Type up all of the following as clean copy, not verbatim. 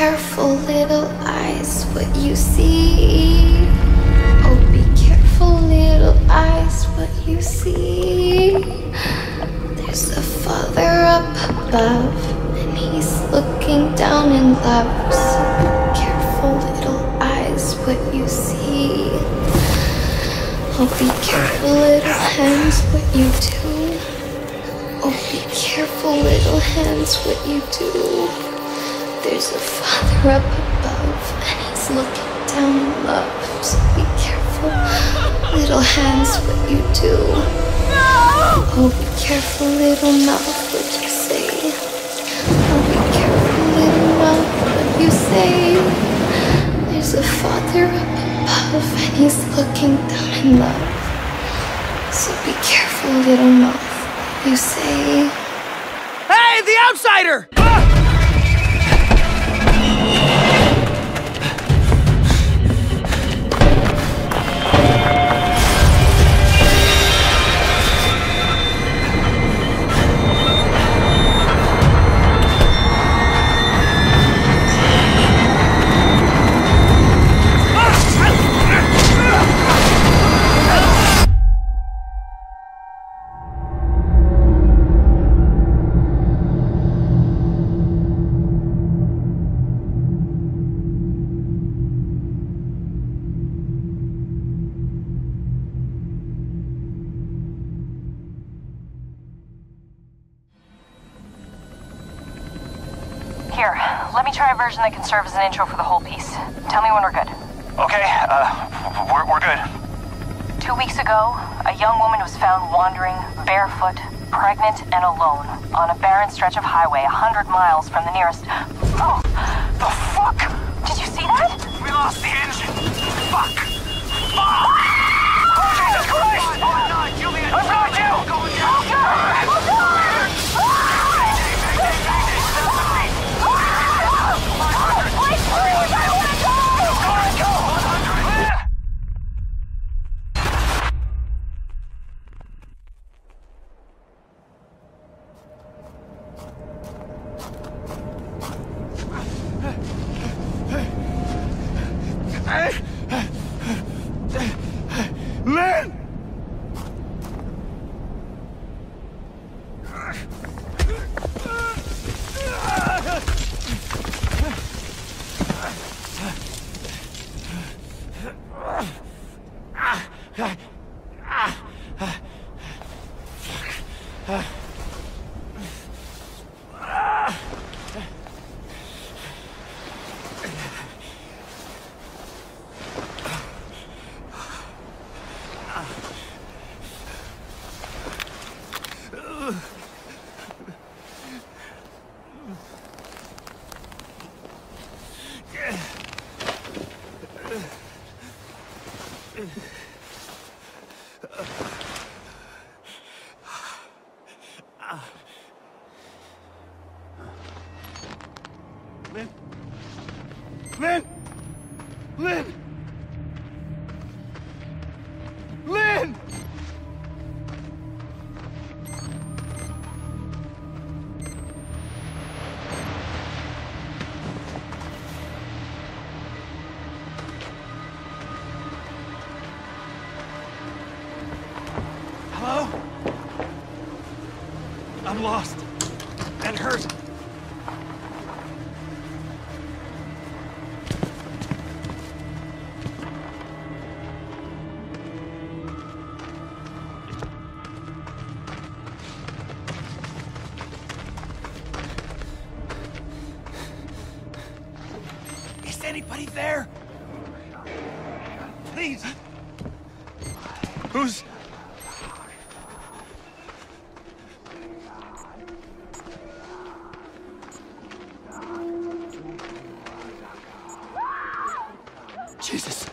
careful, little eyes, what you see. Oh, be careful, little eyes, what you see. There's a Father up above, and He's looking down in love. So be careful, little eyes, what you see. Oh, be careful, little hands, what you do. Oh, be careful, little hands, what you do. There's a Father up above, and He's looking down in love. So be careful, little hands, what you do. Oh, be careful, little mouth, what you say. Oh, be careful, little mouth, what you say. There's a Father up above, and He's looking down in love. So be careful, little mouth, what you say. Hey, the outsider! Here, let me try a version that can serve as an intro for the whole piece. Tell me when we're good. Okay, we're good. 2 weeks ago, a young woman was found wandering, barefoot, pregnant, and alone on a barren stretch of highway 100 miles from the nearest... Oh, the fuck? Did you see that? We lost the engine. Fuck. Fuck! Oh, Jesus Christ! Oh, no, Juliet! I'm not you! Going down! Lynn! Lynn? Lynn! Lynn! Lynn! Hello? I'm lost and hurt. Is anybody there? Please. Who's... Jesus.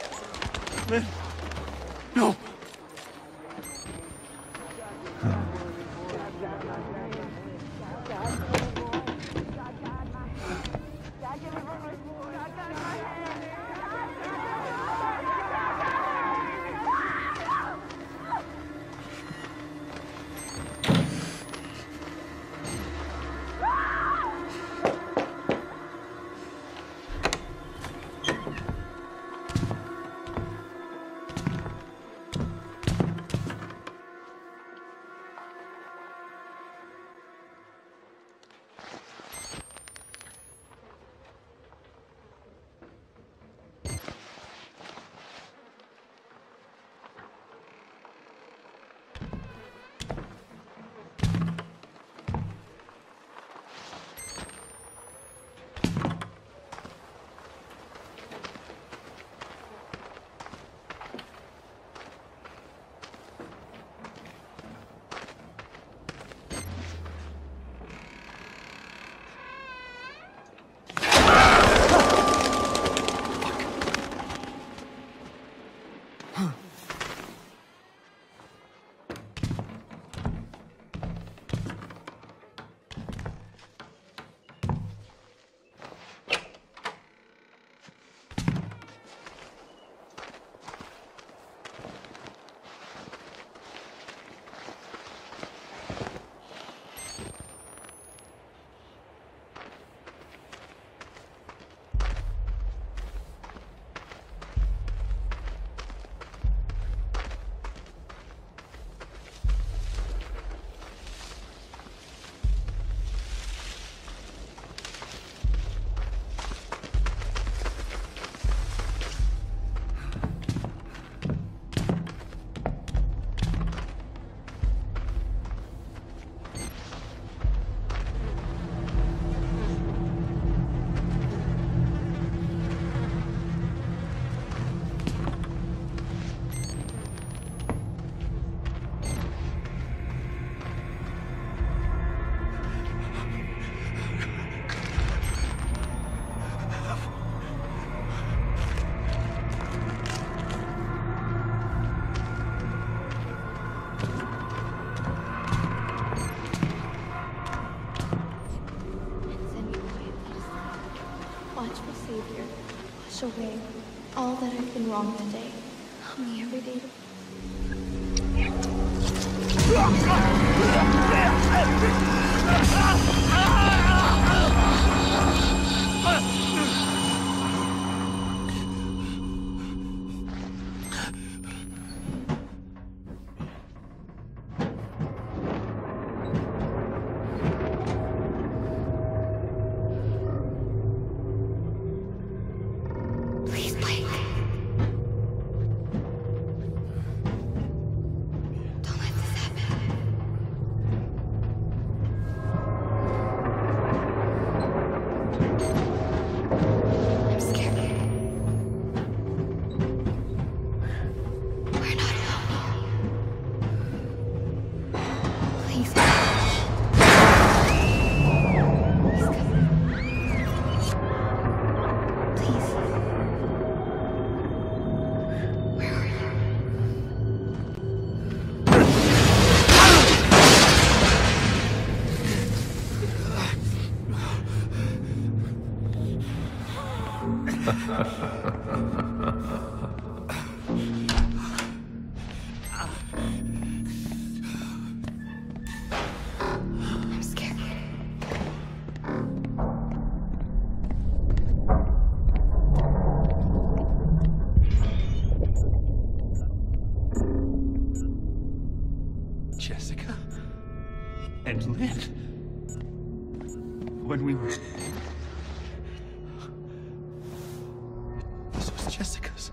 Lynn. No. watchful Savior, wash away all that I've been wrong today. Help me every day to Please, Blake. Don't let this happen. I'm scared. We're not alone. Please. Please come. Please. Where are you? I'm scared. Jessica? And Lynn? When we were... This was Jessica's.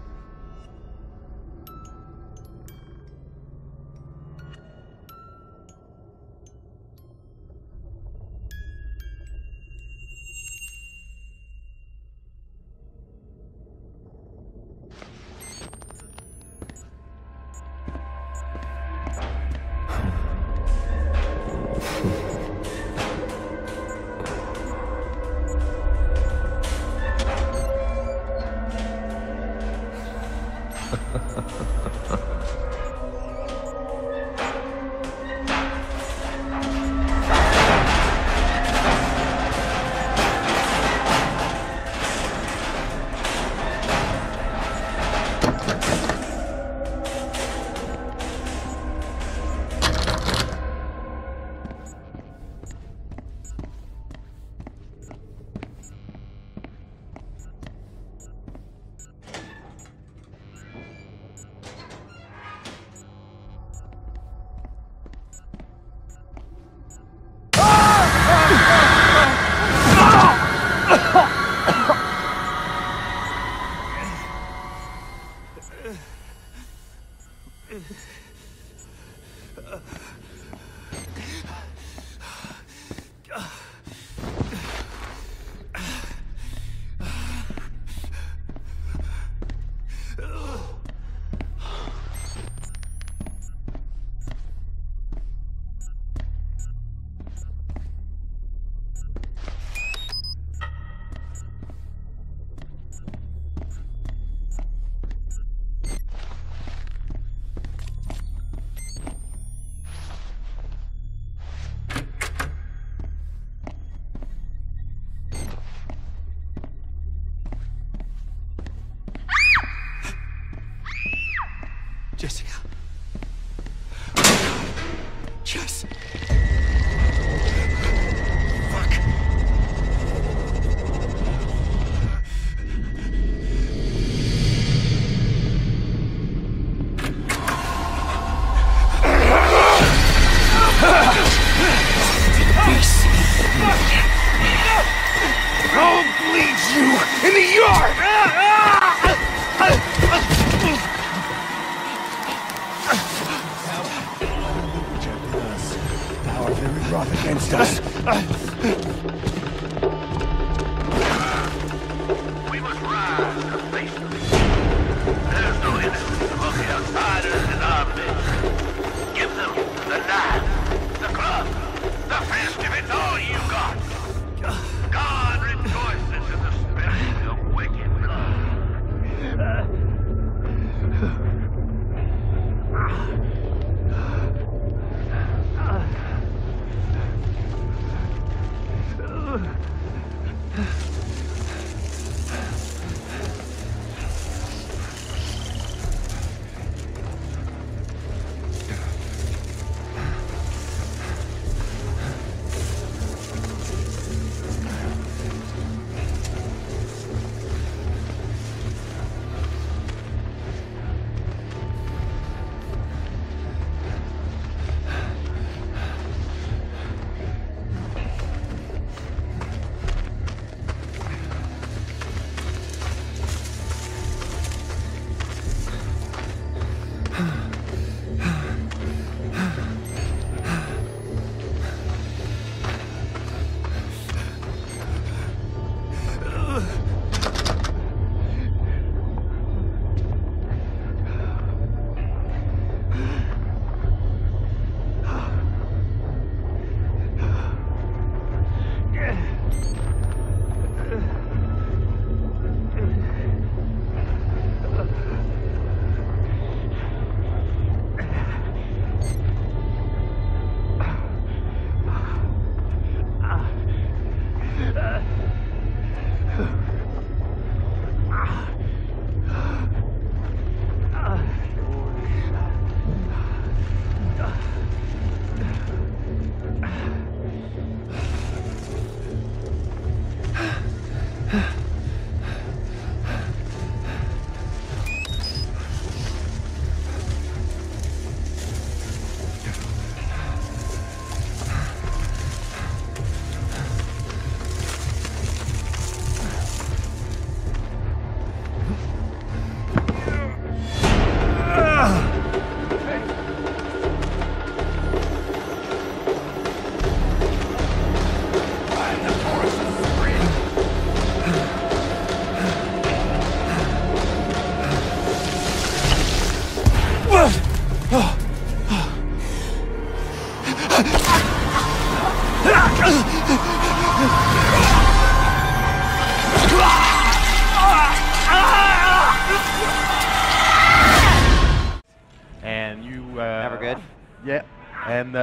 Yeah, and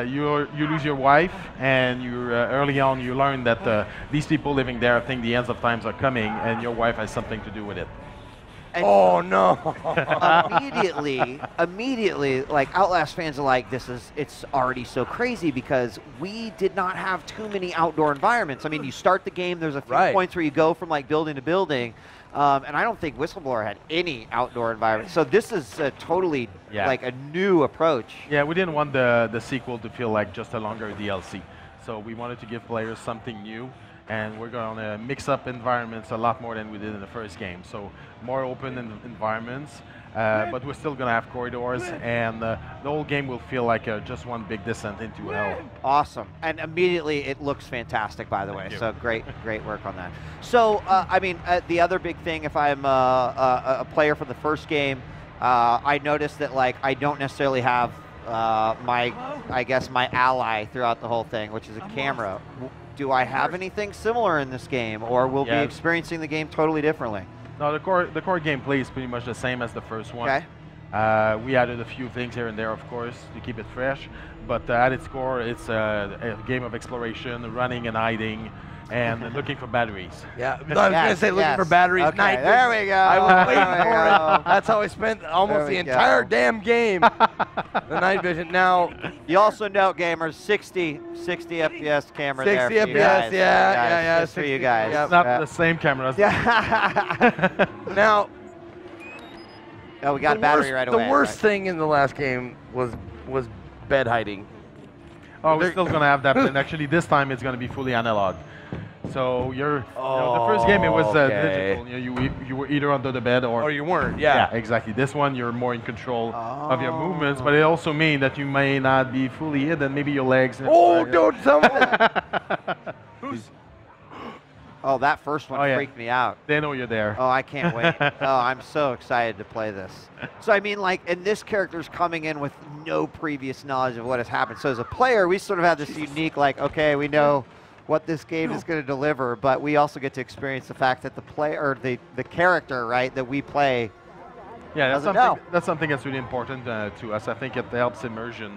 you lose your wife, and you early on you learn that these people living there think the ends of times are coming, and your wife has something to do with it. And Oh no! immediately, like Outlast fans are like, it's already so crazy because we did not have too many outdoor environments. I mean, you start the game, there's a few points where you go from like building to building, and I don't think Whistleblower had any outdoor environment. So this is totally like a new approach. Yeah, we didn't want the sequel to feel like just a longer DLC, so we wanted to give players something new. And we're going to mix up environments a lot more than we did in the first game. So more open environments, but we're still going to have corridors, and the whole game will feel like just one big descent into hell. Awesome. And immediately it looks fantastic, by the way. So great work on that. So, I mean, the other big thing, if I'm a player from the first game, I noticed that, like, I don't necessarily have my ally throughout the whole thing, which is a camera. Do I have anything similar in this game, or will be experiencing the game totally differently? No, the core gameplay is pretty much the same as the first one. Okay. We added a few things here and there, of course, to keep it fresh. But at its core, it's a game of exploration, running and hiding, and looking for batteries. Yeah, I was going to say looking for batteries. Okay, Night there we go. I was waiting There we for go. it. That's how I spent almost the entire damn game. The night vision. Now, you also note, gamers, 60 FPS camera 60 there for you FPS, guys. yeah, Just for 60, you guys. yep. It's not the same cameras. now, oh, we got a battery right away. The worst thing in the last game was bed hiding. Oh, we're still going to have that, but actually this time it's going to be fully analog. So the first game it was digital. You were either under the bed or you weren't. Yeah, exactly. This one you're more in control of your movements, but it also means that you may not be fully hidden. Maybe your legs. Don't tell me. Oh, that first one freaked me out. They know you're there. Oh, I can't wait. Oh, I'm so excited to play this. So, I mean, like, and this character's coming in with no previous knowledge of what has happened. So as a player, we sort of have this unique, like, okay, we know what this game is going to deliver, but we also get to experience the fact that the player, the character, right, that we play, yeah, that's something that's really important to us. I think it helps immersion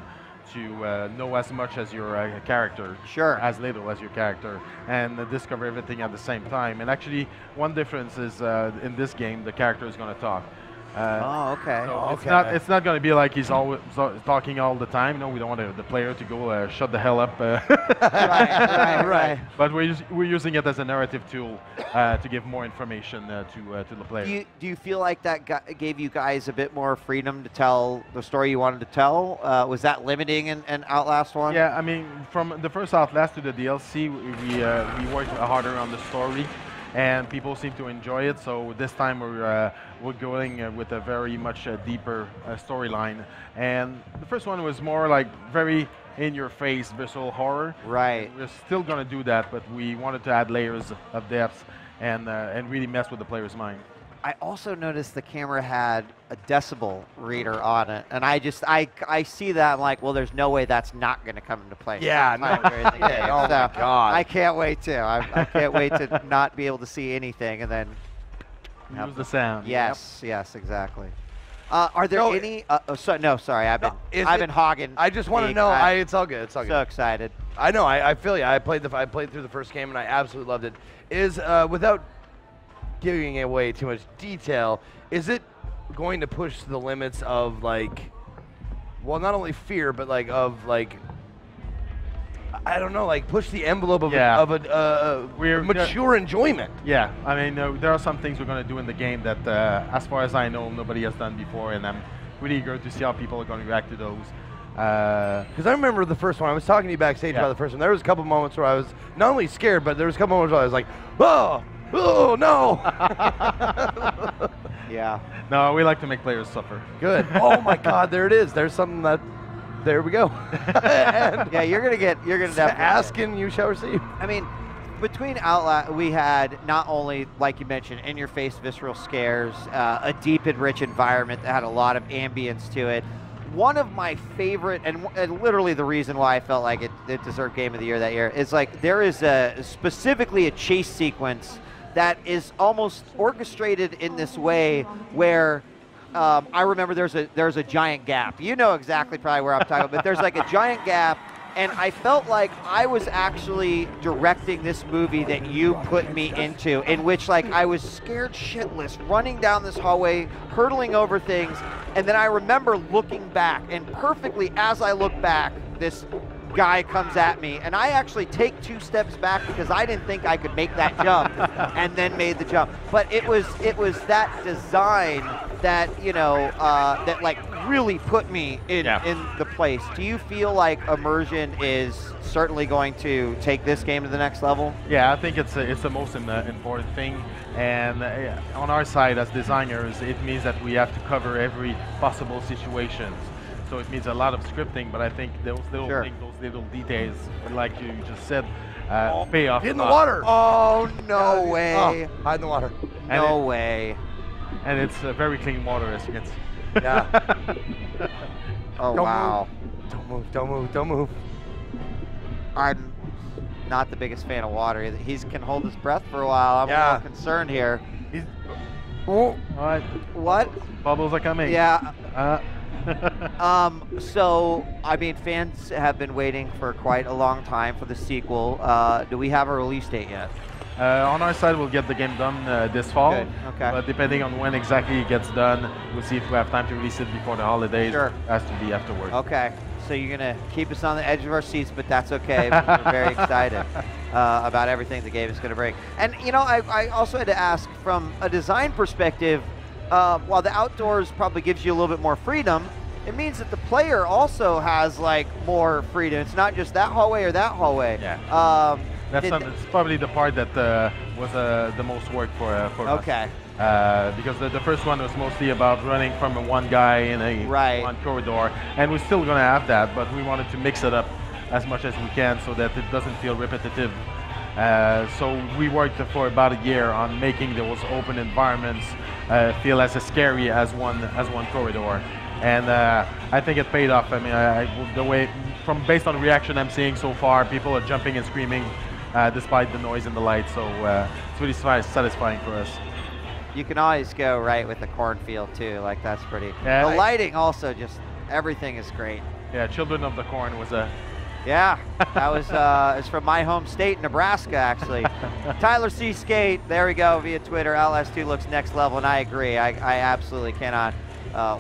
to know as much as your character, as little as your character, and discover everything at the same time. And actually, one difference is in this game, the character is going to talk. So it's not going to be like he's always talking all the time. No, we don't want the player to go shut the hell up. right. But we're using it as a narrative tool to give more information to the player. Do you feel like that gave you guys a bit more freedom to tell the story you wanted to tell? Was that limiting in Outlast 1? Yeah, I mean, from the first Outlast to the DLC, we worked harder on the story, and people seem to enjoy it. So this time we're going with a very much deeper storyline. And the first one was more like very in-your-face visual horror. Right. We're still going to do that, but we wanted to add layers of depth and really mess with the player's mind. I also noticed the camera had a decibel reader on it, and I see that, I'm like, well, there's no way that's not going to come into play. Yeah, no. Oh my God. I can't wait to. I can't wait to not be able to see anything, and then use the sound. Yes, exactly. Are there any? Sorry, I've been hogging. I just want to know. It's all good. It's all good. So excited. I know. I feel you. I played through the first game and I absolutely loved it. Is without giving away too much detail, is it going to push the limits of like, well, not only fear, but like of like, I don't know, like push the envelope of a mature enjoyment. Yeah, I mean, there are some things we're going to do in the game that, as far as I know, nobody has done before, and I'm really eager to see how people are going to react to those. Because I remember the first one, I was talking to you backstage about the first one. There was a couple moments where I was not only scared, but there was a couple moments where I was like, oh no. Yeah. No, we like to make players suffer. Good. Oh my God, there it is. There's something that. There we go. Yeah, you're gonna definitely ask and you shall receive. I mean, between Outlast, we had not only, like you mentioned, in-your-face visceral scares, a deep and rich environment that had a lot of ambience to it. One of my favorite, and literally the reason why I felt like it deserved Game of the Year that year, is like there is specifically a chase sequence that is almost orchestrated in this way where I remember there's a giant gap. You know exactly probably where I'm talking about, but there's like a giant gap, and I felt like I was actually directing this movie that you put me into, in which like I was scared shitless, running down this hallway, hurtling over things, and then I remember looking back, and perfectly as I look back, this guy comes at me, and I actually take 2 steps back because I didn't think I could make that jump, and then made the jump. But it was that design that, you know, that like really put me in the place. Do you feel like immersion is certainly going to take this game to the next level? Yeah, I think it's the most important thing. And on our side as designers, it means that we have to cover every possible situation. So it means a lot of scripting, but I think those little things, those little details, like you just said, pay off. In the water! Oh, no way. Oh, hide in the water. No way. And it's very clean water, as you can see. Yeah. Oh, wow. Don't move, don't move, don't move. I'm not the biggest fan of water. He can hold his breath for a while. I'm a little concerned here. All right. What? Bubbles are coming. Yeah. So, I mean, fans have been waiting for quite a long time for the sequel. Do we have a release date yet? On our side, we'll get the game done this fall. Good. Okay. But depending on when exactly it gets done, we'll see if we have time to release it before the holidays. Sure. It has to be afterwards. Okay. So you're going to keep us on the edge of our seats, but that's okay. We're very excited about everything the game is going to bring. And, you know, I also had to ask, from a design perspective, while the outdoors probably gives you a little bit more freedom, it means that the player also has like more freedom. It's not just that hallway or that hallway. Yeah. It's probably the part that was the most work for us. Okay. Because the first one was mostly about running from one guy in a one corridor, and we're still going to have that, but we wanted to mix it up as much as we can so that it doesn't feel repetitive. So we worked for about a year on making those open environments feel as scary as one corridor, and I think it paid off. I mean, based on the reaction I'm seeing so far, people are jumping and screaming despite the noise and the light. So it's really satisfying for us. You can always go right with the cornfield too. Like that's pretty. Yeah, the lighting also, just everything is great. Yeah, Children of the Corn was a. Yeah, that was it's from my home state, Nebraska, actually. Tyler C. Skate, there we go, via Twitter. Outlast 2 looks next level, and I agree. I absolutely cannot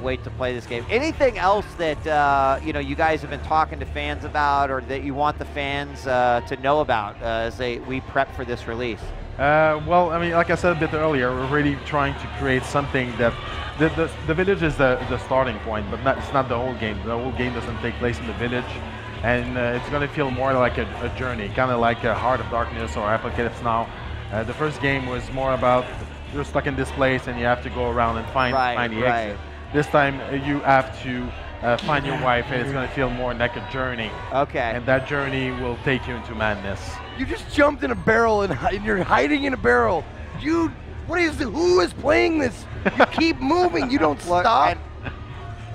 wait to play this game. Anything else that you know, you guys have been talking to fans about, or that you want the fans to know about as we prep for this release? Well, I mean, like I said a bit earlier, we're really trying to create something that the village is the starting point, but it's not the whole game. The whole game doesn't take place in the village. And it's going to feel more like a journey, kind of like Heart of Darkness or Apocalypse Now. The first game was more about you're stuck in this place and you have to go around and find the exit. This time you have to find your wife, and it's going to feel more like a journey. Okay. And that journey will take you into madness. You just jumped in a barrel and you're hiding in a barrel. Who is playing this? You keep moving. You don't stop.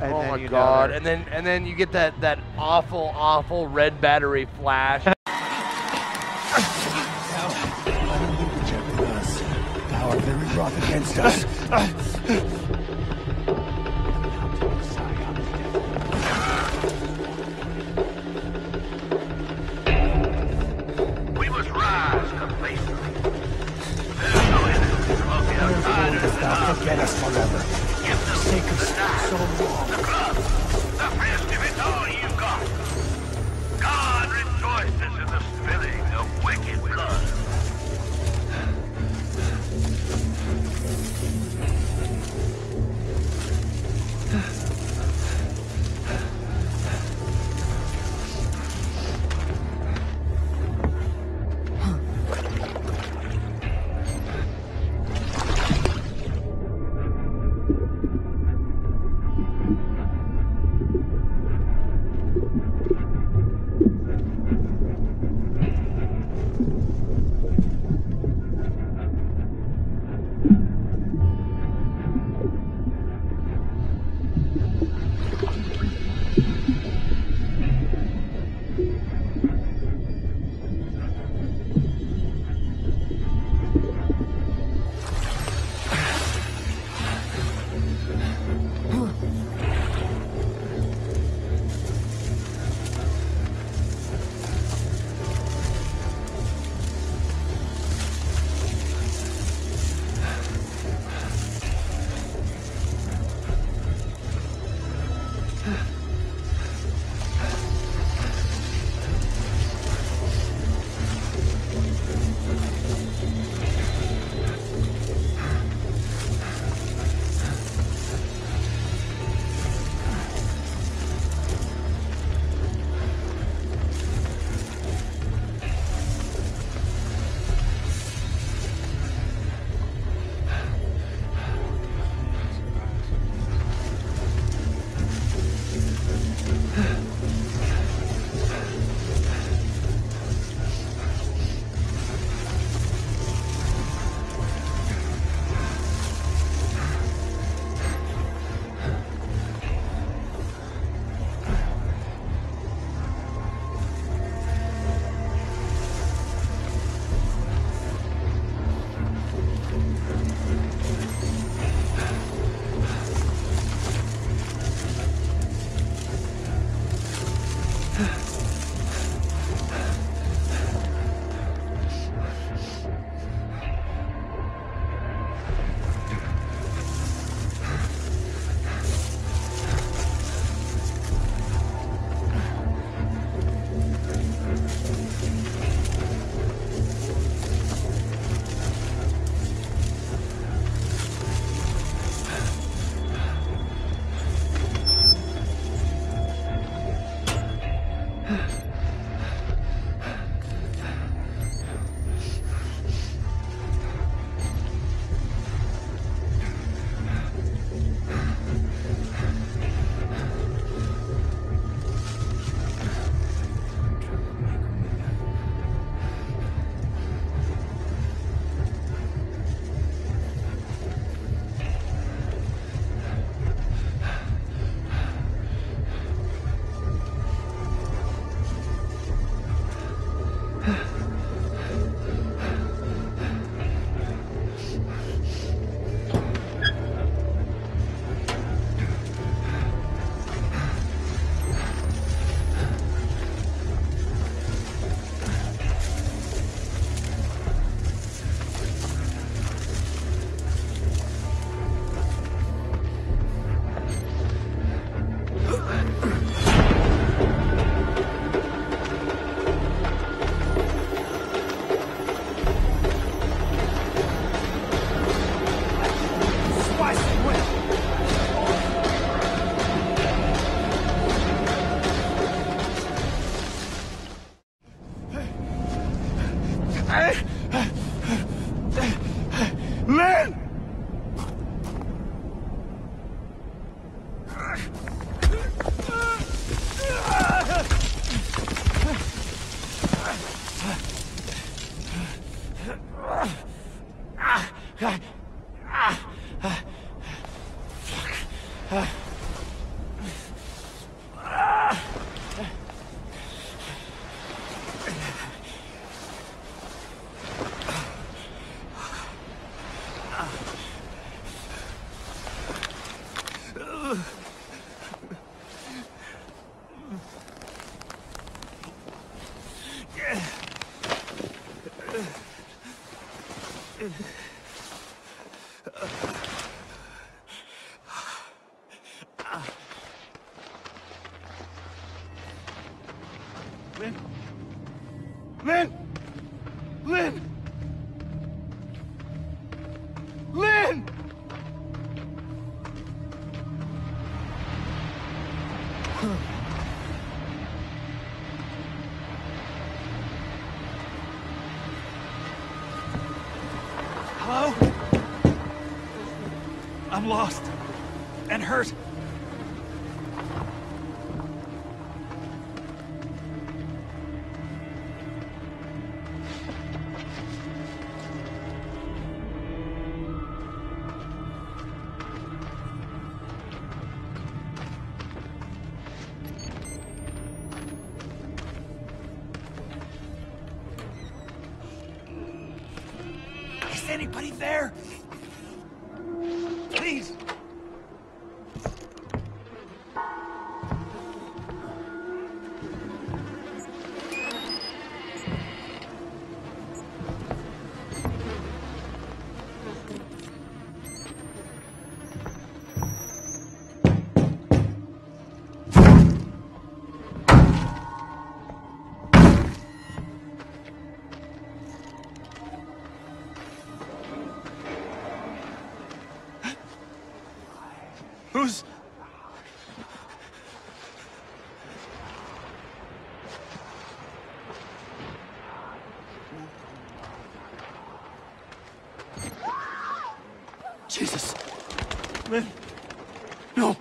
And oh my God! And then you get that awful red battery flash. Power very rough against us. We must rise to face them. There's no enemy above the outsiders. Not forget us forever. Give them Sake of so long. the club, the best of it all you've got. God rejoices in the spilling of wicked blood. Lynn? Lynn! Lynn! Lynn! Hello? I'm lost and hurt. Is anybody there? Please! Who's... Jesus! Lynn! No!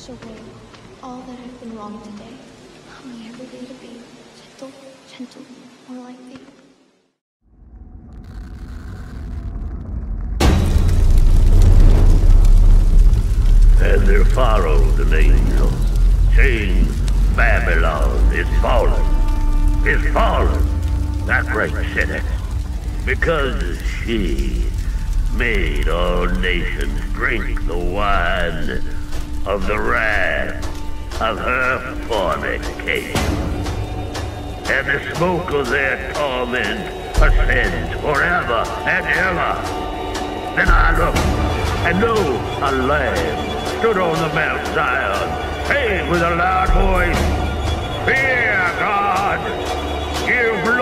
wash away all that I've been wrong today. Help me every day to be gentle, more like thee. followed an angel, saying Babylon is fallen. Is fallen, that great city, because she made all nations drink the wine of the wrath of her fornication. And the smoke of their torment ascends forever and ever. Then I looked, and lo, a lamb stood on the Mount Zion, saying with a loud voice, Fear God, give